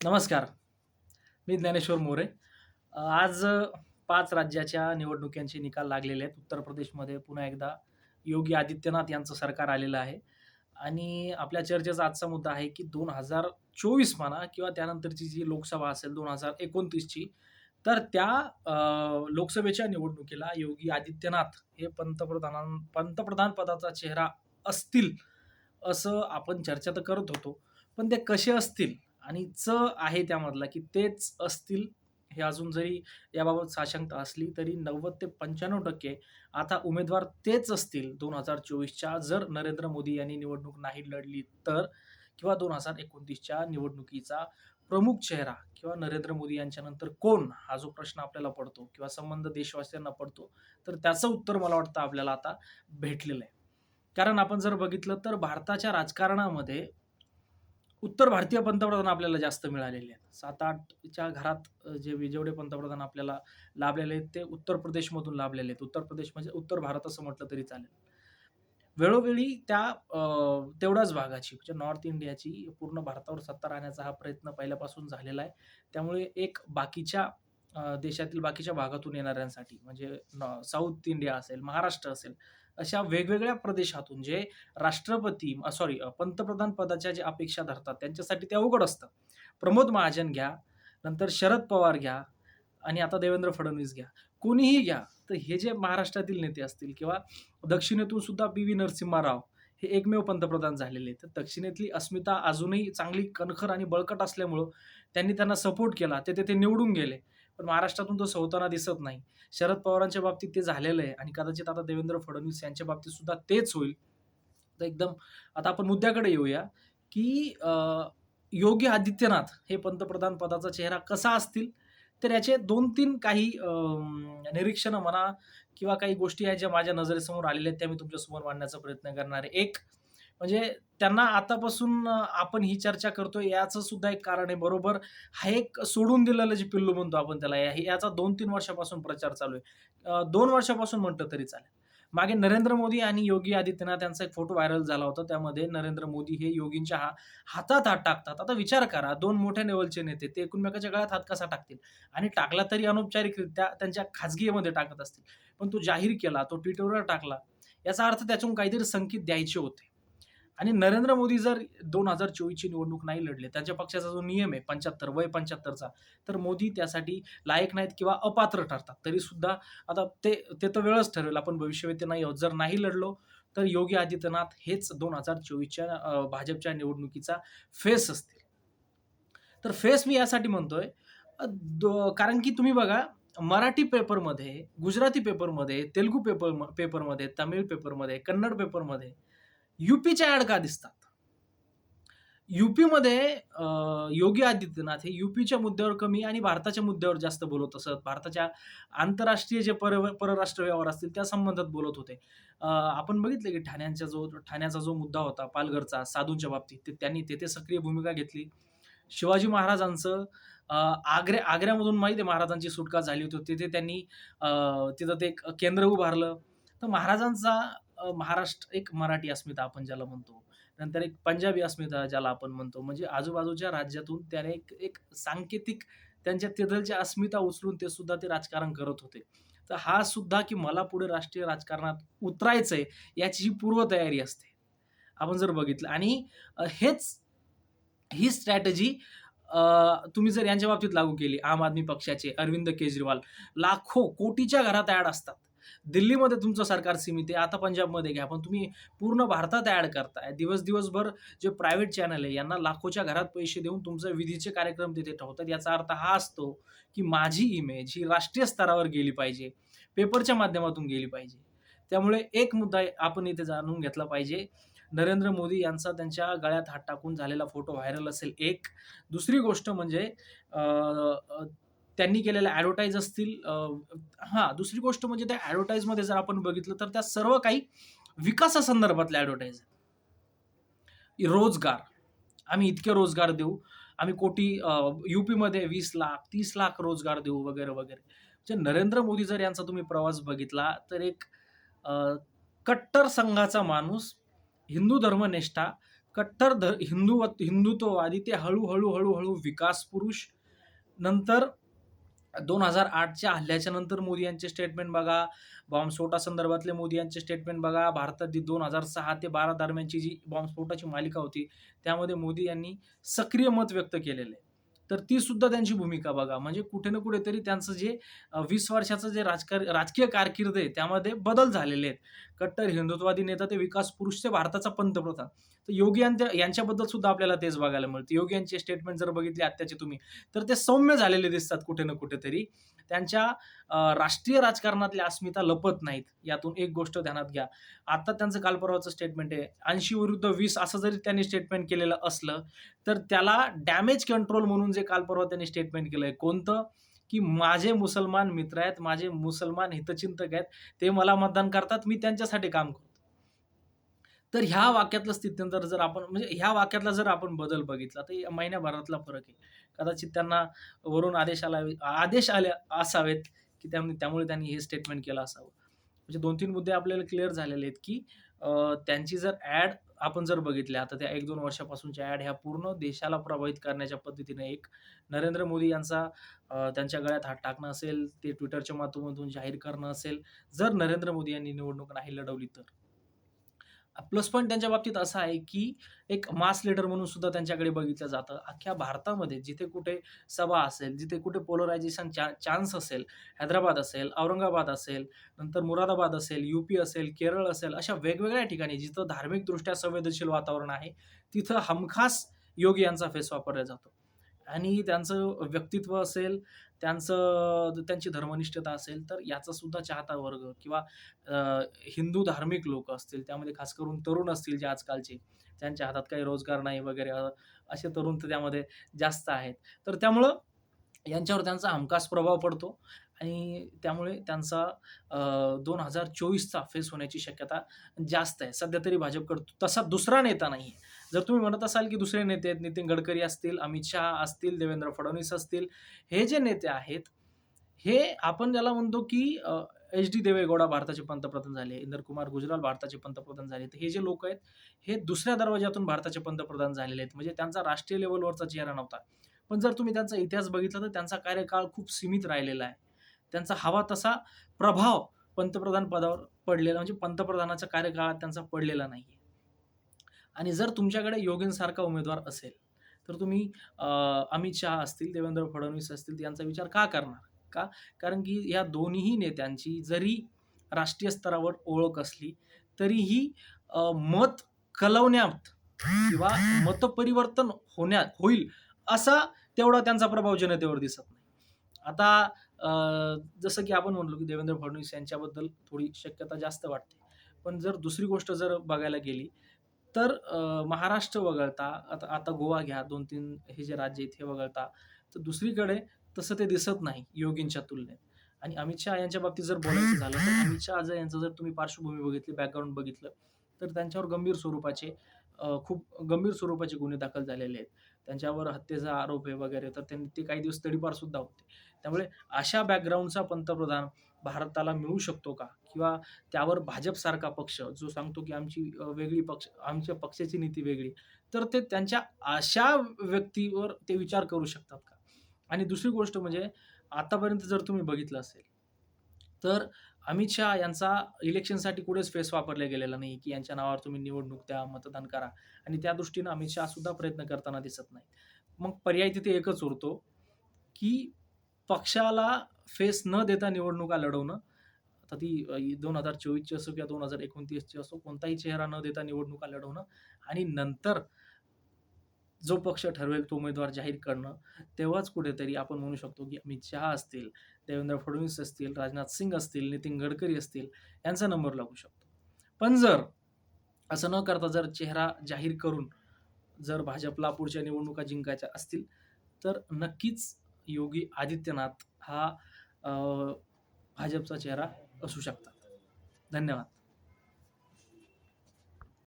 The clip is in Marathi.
नमस्कार. मी ज्ञानेश्वर मोरे. आज 5 राज्याच्या निवडणुकांचे निकाल लागलेले आहेत. उत्तर प्रदेशमध्ये पुन्हा एकदा योगी आदित्यनाथ यांचं सरकार आलेलं आहे आणि आपल्या चर्चेचा आजचा मुद्दा आहे, की 2024 म्हणा किंवा त्यानंतरची जी लोकसभा असेल 2029 ची, तर त्या लोकसभेच्या निवडणुकीला योगी आदित्यनाथ हे पंतप्रधान पदाचा चेहरा असतील, असं आपण चर्चा तर करत होतो. पण ते कसे असतील आणि आहे त्यामधला, की तेच असतील, हे अजून जरी याबाबत साशंकता असली, तरी 90% ते 95% आता उमेदवार तेच असतील 2024च्या, जर नरेंद्र मोदी यांनी निवडणूक नाही लढली तर, किंवा 2029च्या निवडणुकीचा प्रमुख चेहरा किंवा नरेंद्र मोदी यांच्यानंतर कोण? हा जो प्रश्न आपल्याला पडतो किंवा संबंध देशवासियांना पडतो, तर त्याचं उत्तर मला वाटतं आपल्याला आता भेटलेलं आहे. कारण आपण जर बघितलं तर भारताच्या राजकारणामध्ये उत्तर भारतीय पंतप्रधान आपल्याला जास्त मिळालेले आहेत. 7-8 च्या घरात जेवढे पंतप्रधान आपल्याला लाभलेले आहेत, ते उत्तर प्रदेशमधून लाभलेले आहेत. उत्तर प्रदेश म्हणजे उत्तर भारत असं म्हटलं तरी चालेल. वेळोवेळी त्या तेवढ्याच भागाची म्हणजे नॉर्थ इंडियाची पूर्ण भारतावर सत्ता राहण्याचा हा प्रयत्न पहिल्यापासून झालेला आहे. त्यामुळे एक बाकीच्या देशातील बाकीच्या भागातून येणाऱ्यांसाठी म्हणजे साउथ इंडिया असेल, महाराष्ट्र असेल, अशा वेगवेगळ्या प्रदेशातून जे पंतप्रधान पदाच्या ज्या अपेक्षा धरतात त्यांच्यासाठी ते अवघड असतं. प्रमोद महाजन घ्या, नंतर शरद पवार घ्या आणि आता देवेंद्र फडणवीस घ्या. कोणीही घ्या, तर हे जे महाराष्ट्रातील नेते असतील किंवा दक्षिणेतून सुद्धा पी.व्ही. नरसिम्हा राव हे एकमेव पंतप्रधान झालेले आहेत. तर दक्षिणेतली अस्मिता अजूनही चांगली कणखर आणि बळकट असल्यामुळं त्यांनी त्यांना सपोर्ट केला. ते तिथे निवडून गेले. पण महाराष्ट्रातून तसं होताना दिसत नाही. शरद पवारांच्या बाबतीत ते झालेलं आहे आणि कदाचित आता देवेंद्र फडणवीस यांच्या बाबतीत सुद्धा तेच होईल. तर एकदम आता आपण मुद्द्याकडे येऊया, की योगी आदित्यनाथ हे पंतप्रधान पदाचा चेहरा कसा असतील? तर याचे 2-3 काही निरीक्षणं म्हणा किंवा काही गोष्टी आहेत ज्या माझ्या नजरेसमोर आलेल्या आहेत, त्या मी तुमच्यासमोर मांडण्याचा प्रयत्न करणार आहे. एक म्हणजे त्यांना आतापासून आपण ही चर्चा करतोय याचं सुद्धा एक कारण आहे. बरोबर हा एक सोडून दिलेलं जे पिल्लू म्हणतो आपण त्याला, याचा 2-3 वर्षापासून प्रचार चालू आहे. 2 वर्षापासून म्हटलं तरी चालेल. मागे नरेंद्र मोदी आणि योगी आदित्यनाथ यांचा एक फोटो व्हायरल झाला होता. त्यामध्ये नरेंद्र मोदी हे योगींच्या हातात हात टाकतात. आता विचार करा, 2 मोठ्या लेव्हलचे नेते ते एकमेकांच्या गळ्यात हात कसा टाकतील? आणि टाकला तरी अनौपचारिकरित्या त्यांच्या खाजगीमध्ये टाकत असतील. पण तो जाहीर केला, तो Twitterवर टाकला. याचा अर्थ त्याच्यातून काहीतरी संकेत द्यायचे होते. आणि नरेंद्र मोदी जर 2024 ची निवडणूक नाही लढले, त्यांच्या पक्षाचा जो नियम आहे 75 वय 75 चा, तर मोदी त्यासाठी लायक नाहीत किंवा अपात्र ठरतात. तरीसुद्धा आता ते ते तर वेळच ठरवेल. आपण भविष्यवेत्ते नाही आहोत. जर नाही लढलो, तर योगी आदित्यनाथ हेच 2024च्या भाजपच्या निवडणुकीचा फेस असतील. तर फेस मी यासाठी म्हणतोय, कारण की तुम्ही बघा, मराठी पेपरमध्ये, गुजराती पेपरमध्ये, तेलुगू पेपरमध्ये, तमिळ पेपरमध्ये, कन्नड पेपरमध्ये यूपीच्या ॲड का दिसतात? यूपीमध्ये योगी आदित्यनाथ हे यूपीच्या मुद्द्यावर कमी आणि भारताच्या मुद्द्यावर जास्त बोलत असत. भारताच्या आंतरराष्ट्रीय जे परराष्ट्र व्यवहार असतील त्या संबंधात बोलत होते. आपण बघितलं की ठाण्याचा जो मुद्दा होता पालघरचा साधूंच्या बाबतीत, त्यांनी तेथे सक्रिय भूमिका घेतली. शिवाजी महाराजांचं आग्र्यामधून माहिती आहे महाराजांची सुटका झाली होती. तिथे त्यांनी तिथं ते एक केंद्र उभारलं. तर महाराजांचा महाराष्ट्र एक मराठी अस्मिता आपण ज्याला म्हणतो. नंतर एक पंजाबी अस्मिता ज्याला आपण म्हणतो. म्हणजे आजूबाजूच्या राज्यातून त्याने एक एक सांकेतिक त्यांच्या तिथलच्या अस्मिता उचलून ते सुद्धा ते राजकारण करत होते. तर हा सुद्धा की मला पुढे राष्ट्रीय राजकारणात उतरायचंय याची जी पूर्वतयारी असते. आपण जर बघितलं आणि हेच ही स्ट्रॅटेजी तुम्ही जर यांच्या बाबतीत लागू केली, आम आदमी पक्षाचे अरविंद केजरीवाल, लाखो, कोटीच्या घरात ॲड असतात. दिल्लीमध्ये तुमचं सरकार सीमित आहे. आता पंजाबमध्ये घ्या, पण तुम्ही पूर्ण भारतात ॲड करताय. दिवसभर जे प्रायव्हेट चॅनल आहे, यांना लाखोच्या घरात पैसे देऊन तुमचे विधीचे कार्यक्रम तिथे ठेवतात. याचा अर्थ हा असतो, की माझी इमेज ही राष्ट्रीय स्तरावर गेली पाहिजे, पेपरच्या माध्यमातून गेली पाहिजे. त्यामुळे एक मुद्दा आपण इथे जाणून घेतला पाहिजे. नरेंद्र मोदी यांचा त्यांच्या गळ्यात हात टाकून झालेला फोटो व्हायरल असेल एक. दुसरी गोष्ट म्हणजे अ, अ, त्यांनी केलेल्या ॲडव्हर्टाइज असतील. दुसरी गोष्ट म्हणजे त्या ॲडव्हर्टाइजमध्ये जर आपण बघितलं तर त्या सर्व काही विकासासंदर्भातल्या ॲडव्हर्टाइज आहेत. रोजगार, आम्ही इतके रोजगार देऊ, आम्ही यूपीमध्ये 20,00,000 30,00,000 रोजगार देऊ वगैरे, वगैरे. म्हणजे नरेंद्र मोदी जर यांचा तुम्ही प्रवास बघितला तर एक अ, कट्टर संघाचा माणूस, हिंदू धर्मनिष्ठा, कट्टर हिंदुत्ववादी ते हळू विकास पुरुष. नंतर 2008च्या हल्ल्याच्या नंतर मोदी यांचे स्टेटमेंट बघा, बॉम्बस्फोटासंदर्भातले मोदी यांचे स्टेटमेंट बघा, भारतातील 2006 ते 12 दरम्यानची जी बॉम्बस्फोटाची मालिका होती, त्यामध्ये मोदी यांनी सक्रिय मत व्यक्त केलेलं आहे. तर ती सुद्धा त्यांची भूमिका बघा. म्हणजे कुठे ना कुठेतरी त्यांचं जे 20 वर्षाचं जे राजकीय कारकीर्द आहे, त्यामध्ये बदल झालेले आहेत. कट्टर हिंदुत्ववादी नेता ते विकास पुरुष ते भारताचा पंतप्रधान. तर योगी यांच्याबद्दल सुद्धा आपल्याला तेच बघायला मिळतं. योगी यांचे स्टेटमेंट जर बघितले आत्ताचे तुम्ही, तर ते सौम्य झालेले दिसतात कुठे ना कुठेतरी. त्यांच्या राष्ट्रीय राजकारणातल्या अस्मिता लपत नाहीत. यातून एक गोष्ट ध्यानात घ्या. आता त्यांचं काल परवाचं स्टेटमेंट आहे 80 विरुद्ध 20 असं जरी त्यांनी स्टेटमेंट केलेलं असलं, तर त्याला डॅमेज कंट्रोल म्हणून जे काल परवा त्यांनी स्टेटमेंट केलंय कोणतं? की माझे मुसलमान मित्र आहेत, माझे मुसलमान हितचिंतक आहेत, ते मला मतदान करतात, मी त्यांच्यासाठी काम करतो. तर ह्या वाक्यातलं स्थित्यंतर जर आपण म्हणजे ह्या वाक्यातला जर आपण बदल बघितला, तर या महिन्याभरातला फरक आहे. कदाचित त्यांना वरून आदेश आले असावेत, की त्यामुळे त्यांनी हे स्टेटमेंट केलं असावं. म्हणजे 2-3 मुद्दे आपल्याला क्लिअर झालेले आहेत, की त्यांची जर ॲड आपण जर बघितल्या, आता त्या 1-2 वर्षापासूनच्या ॲड ह्या पूर्ण देशाला प्रभावित करण्याच्या पद्धतीने एक नरेंद्र मोदी यांचा त्यांच्या गळ्यात हात टाकणं असेल, ते Twitterच्या माध्यमातून जाहीर करणं असेल, जर नरेंद्र मोदी यांनी निवडणूक नाही लढवली तर. प्लस पॉइंट त्यांच्या बाबतीत असा आहे, की एक मास लीडर म्हणून सुद्धा त्यांच्याकडे बघितलं जातं. अख्ख्या भारतामध्ये जिथे कुठे सभा असेल, जिथे कुठे पोलरायझेशन चान्स असेल, हैदराबाद असेल, औरंगाबाद असेल, नंतर मुरादाबाद असेल, यूपी असेल, केरळ असेल, अशा वेगवेगळ्या ठिकाणी जिथं धार्मिकदृष्ट्या संवेदनशील वातावरण आहे, तिथं हमखास योगी यांचा फेस वापरला जातो. आणि त्यांचं व्यक्तित्व असेल, त्यांची धर्मनिष्ठता असेल, तर याचा सुद्धा चाहता वर्ग किंवा हिंदू धार्मिक लोक असतील, त्यामध्ये खास करून तरुण असतील जे आजकालचे, ज्यांच्या हातात काही रोजगार नाही वगैरे असे तरुण तर त्यामध्ये जास्त आहेत. तर त्यामुळं यांच्यावर त्यांचा हमखास प्रभाव पडतो आणि त्यामुळे त्यांचा 2024चा फेस होण्याची शक्यता जास्त आहे. सध्या तरी भाजपकडे तसा दुसरा नेता नाहीये. जर तुम्ही म्हणत असाल, की दुसरे नेते आहेत, नितीन गडकरी असतील, अमित शहा असतील, देवेंद्र फडणवीस असतील, हे जे नेते आहेत, हे आपण ज्याला म्हणतो, की एच.डी. देवेगौडा भारताचे पंतप्रधान झाले, इंदर कुमार गुजराल भारताचे पंतप्रधान झाले. तर हे जे लोक आहेत, हे दुसऱ्या दरवाज्यातून भारताचे पंतप्रधान झालेले आहेत. म्हणजे त्यांचा राष्ट्रीय लेव्हलवरचा चेहरा नव्हता. पण जर तुम्ही त्यांचा इतिहास बघितला, तर त्यांचा कार्यकाळ खूप सीमित राहिलेला आहे. त्यांचा हवा तसा प्रभाव पंतप्रधान पदावर पडलेला म्हणजे पंतप्रधानाच्या कार्यकाळात त्यांचा पडलेला नाहीये. आणि जर तुमच्याकडे योगींसारखा उमेदवार असेल, तर तुम्ही अमित शहा असतील, देवेंद्र फडणवीस असतील, यांचा विचार का करणार? का? कारण की या दोन्हीही नेत्यांची जरी राष्ट्रीय स्तरावर ओळख असली, तरीही मत कलवण्यात किंवा मतपरिवर्तन होईल असा तेवढा त्यांचा प्रभाव जनतेवर दिसत नाही. आता जसं की आपण म्हणलो, की देवेंद्र फडणवीस यांच्याबद्दल थोडी शक्यता जास्त वाटते. पण जर दुसरी गोष्ट जर बघायला गेली, तर महाराष्ट्र वगळता आता आता गोवा घ्या, 2-3 हे जे राज्य आहेत हे वगळता, तर दुसरीकडे तसं ते दिसत नाही योगींच्या तुलनेत. आणि अमित शहा यांच्या बाबतीत जर बोलायचं झालं, तर अमित शहा यांचं जर तुम्ही पार्श्वभूमी बघितली, बॅकग्राऊंड बघितलं, तर त्यांच्यावर खूप गंभीर स्वरूपाचे गुन्हे दाखल झालेले आहेत. त्यांच्यावर हत्येचा आरोप आहे वगैरे, तर ते काही दिवस तडीपार सुद्धा होते. त्यामुळे अशा बॅकग्राऊंडचा पंतप्रधान भारताला मिळू शकतो का? किंवा त्यावर भाजपसारखा पक्ष जो सांगतो, की आमच्या पक्षाची नीती वेगळी, तर ते त्यांच्या अशा व्यक्तीवर ते विचार करू शकतात का? आणि दुसरी गोष्ट म्हणजे आतापर्यंत जर तुम्ही बघितलं असेल, तर अमित शहा यांचा इलेक्शनसाठी कुठेच फेस वापरला गेलेला नाही, की यांच्या नावावर तुम्ही निवडणूक द्या, मतदान करा आणि त्या दृष्टीनं अमित शहा सुद्धा प्रयत्न करताना दिसत नाहीत. मग पर्याय तिथे एकच उरतो, की पक्षाला फेस न देता निवडणुका लढवणं. आता ती 2024ची असो किंवा 2029ची असो, कोणताही चेहरा न देता निवडणुका लढवणं आणि नंतर जो पक्ष ठरवेल तो उमेदवार जाहीर करणं. तेव्हाच कुठेतरी आपण म्हणू शकतो, की अमित शहा असतील, देवेंद्र फडणवीस असतील, राजनाथ सिंग असतील, नितीन गडकरी असतील, यांचा नंबर लागू शकतो. पण जर असं न करता जर चेहरा जाहीर करून जर भाजपला पुढच्या निवडणुका जिंकायच्या असतील, तर नक्कीच योगी आदित्यनाथ हा भाजपचा चेहरा असू शकतात. धन्यवाद.